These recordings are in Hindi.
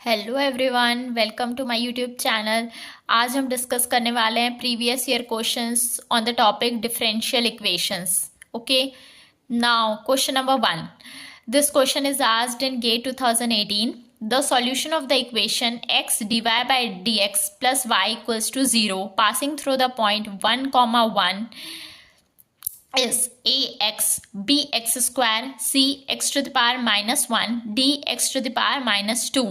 Hello everyone, welcome to my YouTube channel. आज हम डिस्कस करने वाले हैं previous year questions on the topic differential equations. Okay, now question number 1। This question is asked in GATE 2018। The solution of the equation x dy by dx plus y equals to 0 passing through the point 1, 1 is ax bx square c x to the power -1 d x to the power -2।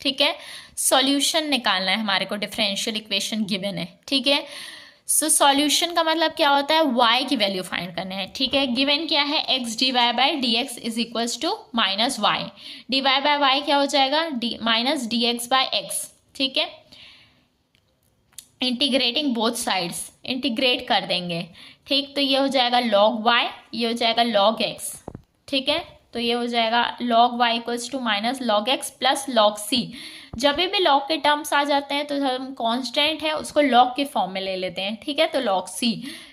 ठीक है, सॉल्यूशन निकालना है हमारे को, डिफरेंशियल इक्वेशन गिवन है। ठीक है, सो सॉल्यूशन का मतलब क्या होता है, y की वैल्यू फाइंड करना है। ठीक है, गिवन क्या है, x dy by dx is equals to -y। dy by y क्या हो जाएगा, माइनस dx by x। ठीक है, इंटीग्रेटिंग बोथ साइड्स, इंटीग्रेट कर देंगे। ठीक, तो ये हो जाएगा log y, ये हो जाएगा log x। ठीक है, तो ये हो जाएगा log y equals to minus log x plus log c। जब भी log के टर्म्स आ जाते हैं तो हम कांस्टेंट है उसको log के फॉर्म में ले लेते हैं। ठीक है, तो log c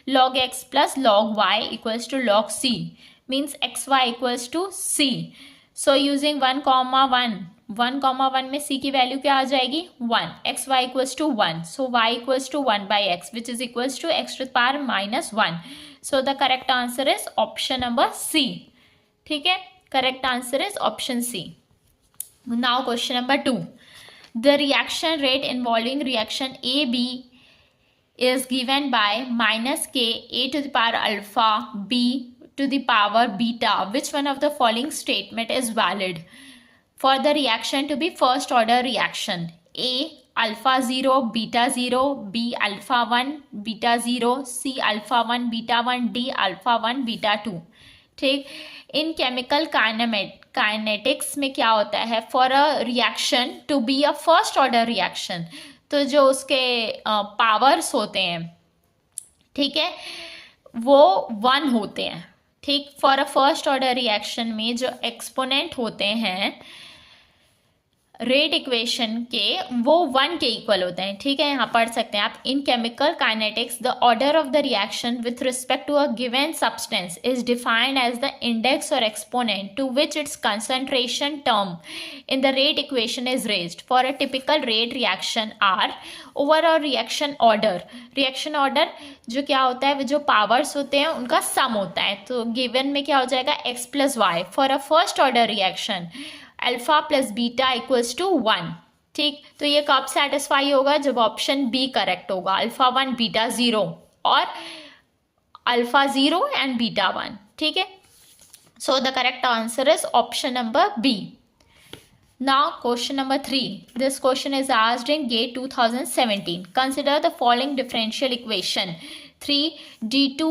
log x plus log y equals to log c means X Y equals to c। So using 1, 1 में c की वैल्यू क्या आ जाएगी, 1। X Y equals to 1, so y equals to 1 by X which is equals to x to the power -1। So the correct answer is option number C. ठीक है, correct answer is option C. Now question number 2। The reaction rate involving reaction A B is given by -k a to the power alpha b to the power beta. Which one of the following statement is valid for the reaction to be first order reaction? A alpha 0 beta 0, b alpha 1 beta 0, c alpha 1 beta 1, d alpha 1 beta 2। ठीक, इन केमिकल काइनेटिक्स में क्या होता है, for a reaction to be a first order reaction, तो जो उसके पावर्स होते हैं, ठीक है, वो 1 होते हैं। ठीक, for a first order reaction में जो एक्सपोनेंट होते हैं रेट इक्वेशन के, वो 1 के इक्वल होते हैं। ठीक है, यहाँ पढ़ सकते हैं आप, in chemical kinetics the order of the reaction with respect to a given substance is defined as the index और exponent to which its concentration term in the rate equation is raised. For a typical rate reaction or overall reaction order जो क्या होता है, जो पावर्स होते हैं उनका सम होता है। तो गिवन में क्या हो जाएगा, x प्लस Y. For a first order reaction alpha plus beta equals to 1। ठीक, तो ये कब सेटिस्फाई होगा, जब ऑप्शन बी करेक्ट होगा, अल्फा 1 बीटा 0 और अल्फा 0 एंड बीटा 1। ठीक है, so the correct answer is option number B. Now question number 3. This question is asked in GATE 2017. Consider the following differential equation. 3d2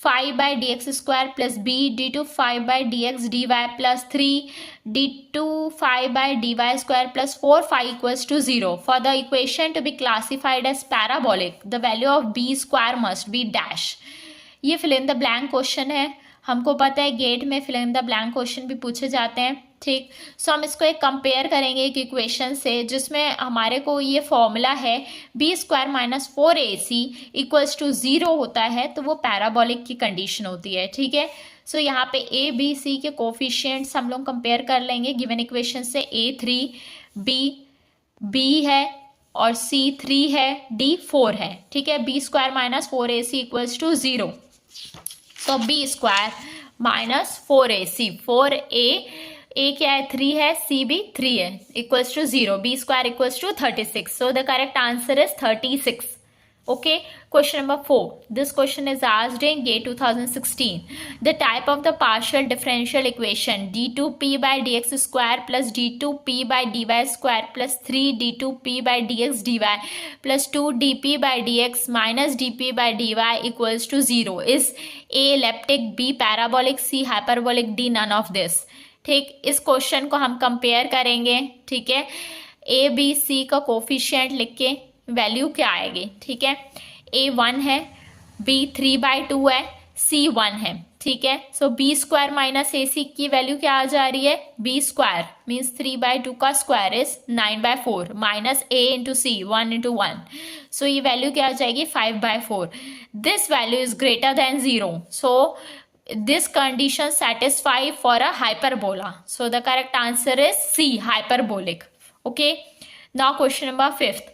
phi by dx square plus b d2 phi by dx dy plus 3d2 phi by dy square plus 4 phi equals to 0. For the equation to be classified as parabolic, the value of b square must be dash. ये fill in the blank question है। हमको पता है गेट में fill in the blank question भी पूछे जाते हैं। ठीक, सो हम इसको एक कंपेयर करेंगे एक इक्वेशन से जिसमें हमारे को ये फॉर्मूला है B square minus 4ac equals to 0 होता है, तो वो पैराबोलिक की कंडीशन होती है। ठीक है, सो यहाँ पे ए बी सी के कोफिशिएंट्स हम लोग कंपेयर कर लेंगे गिवन इक्वेशन से। ए 3 बी है और सी 3 है, डी 4 है। ठीक है, B square minus 4ac equals to 0। तो B square minus 4ac, 4a क्या है, 3 है, सी भी 3 है, equals to 0। B square equals to 36। So the correct answer is 36। Okay, question number 4. This question is asked in GATE 2016. The type of the partial differential equation d2p by dx square plus d2p by dy square plus 3d2p by dx dy plus 2dp by dx minus dp by dy equals to 0 is A elliptic, B parabolic, C hyperbolic, D none of this. ठीक, इस क्वेश्चन को हम कंपेयर करेंगे। ठीक है, ए बी सी का कोफिशिएंट लिख के वैल्यू क्या आएगी। ठीक है, ए 1 है, बी 3/2 है, सी 1 है। ठीक है, सो बी स्क्वायर माइनस ए सी की वैल्यू क्या आ जा रही है, बी स्क्वायर मीन्स 3/2 का square is 9/4 minus a into c 1 into 1। So ये वैल्यू क्या आ जाएगी, 5/4। This value is greater than 0, so this condition satisfy for a hyperbola. So the correct answer is C, hyperbolic. Okay, now question number 5th.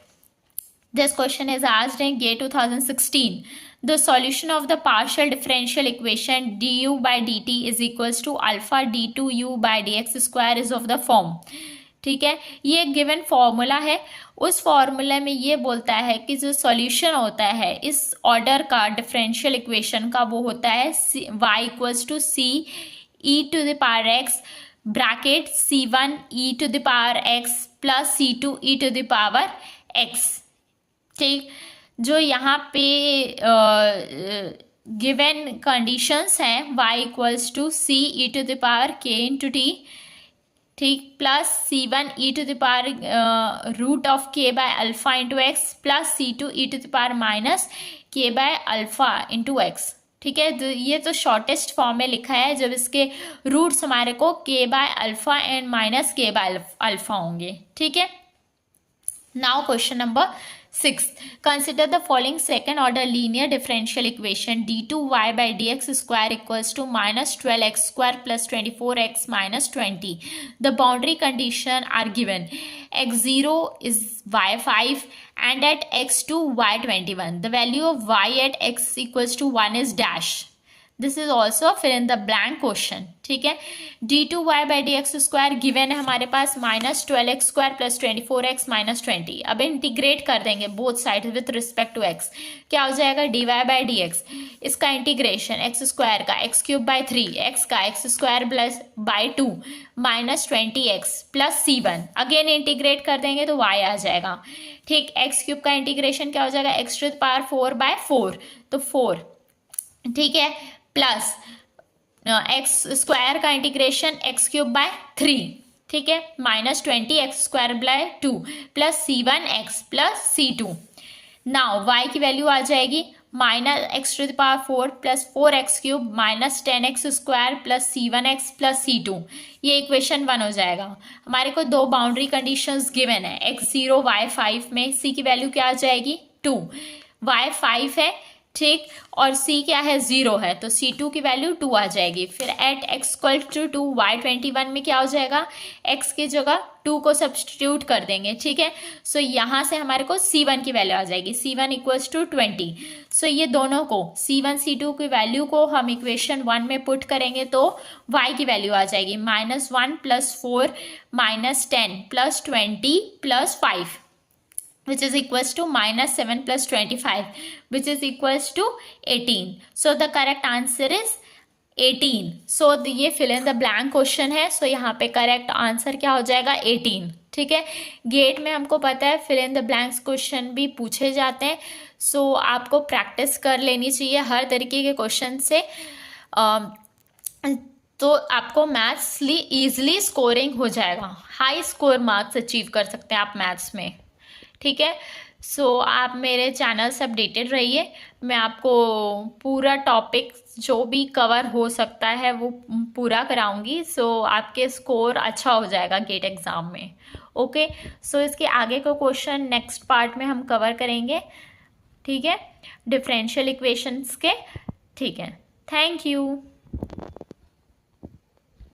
This question is asked in GATE 2016. The solution of the partial differential equation du by dt is equals to alpha d2u by dx square is of the form. ठीक है, ये गिवन फॉर्मूला है. उस फॉर्मूला में ये बोलता है कि जो सॉल्यूशन होता है इस ऑर्डर का डिफरेंशियल इक्वेशन का वो होता है y equals to C E to the power X bracket c1 e to the power x plus c2 e to the power x. ठीक, जो यहाँ पे गिवन कंडीशंस हैं y equals to C E to the power k into T, ठीक, plus c1 e to the power root of k by alpha into X plus c2 e to the power minus k by alpha into x. ठीक है, तो ये तो शॉर्टेस्ट फॉर्म में लिखा है जब इसके रूट्स हमारे को k by alpha and minus k by alpha होंगे. ठीक है, now question number 6. Consider the following second order linear differential equation d2y by dx square equals to minus 12x square plus 24x minus 20. The boundary condition are given. x0 is y5 and at x2 y21. The value of y at x equals to 1 is dash. This is also fill in the blank question. ठीक है, d2y by D X square given है हमारे पास minus 12x square plus 24x minus 20. अब इंटीग्रेट कर देंगे both side with respect to x. क्या हो जाएगा dy बाई डी एक्स, इसका इंटीग्रेशन x स्क्वायर का x क्यूब बाई 3 x का x square plus by 2 minus 20x plus c1. Again integrate कर देंगे तो y आ जाएगा. ठीक, x क्यूब का इंटीग्रेशन क्या हो जाएगा x to the power 4 by 4 तो 4. ठीक है, प्लस एक्स स्क्वायर का इंटीग्रेशन एक्स क्यूब बाय 3. ठीक है, minus 20x square by 2 plus c1x plus c2. Now y की वैल्यू आ जाएगी minus x to the power 4 plus 4x cube minus 10x square plus c1x plus c2. ये इक्वेशन 1 हो जाएगा. हमारे को दो बाउंड्री कंडीशंस गिवन है. x0 y5 में c की वैल्यू क्या आ जाएगी 2, y5 है. ठीक, और c क्या है 0 है तो c2 की वैल्यू 2 आ जाएगी. फिर eight x equal to 2 y21 में क्या हो जाएगा x की जगह 2 को सब्सटीट्यूट कर देंगे. ठीक है, सो यहाँ से हमारे को c1 की वैल्यू आ जाएगी c1 इक्वल्स टू 20. सो ये दोनों को c1 c2 की वैल्यू को हम इक्वेशन 1 में पुट करेंगे तो y की वैल्यू आ जाएगी -1 plus 4 minus 10 plus 20 plus 5 which is equals to minus 7 plus 25 which is equals to 18. So the correct answer is 18. So ये fill in the blank question है. So यहाँ पे correct answer क्या हो जाएगा 18. ठीक है, गेट में हमको पता है fill in the blanks question भी पूछे जाते हैं. So आपको प्रैक्टिस कर लेनी चाहिए हर तरीके के क्वेश्चन से. तो आपको मैथ्स ईजिली स्कोरिंग हो जाएगा. हाई स्कोर मार्क्स अचीव कर सकते हैं आप मैथ्स में. ठीक है, सो आप मेरे चैनल से अपडेटेड रहिए. मैं आपको पूरा टॉपिक जो भी कवर हो सकता है वो पूरा कराऊंगी. सो आपके स्कोर अच्छा हो जाएगा गेट एग्ज़ाम में. ओके, सो इसके आगे का क्वेश्चन नेक्स्ट पार्ट में हम कवर करेंगे. ठीक है, डिफरेंशियल इक्वेशंस के. ठीक है, थैंक यू.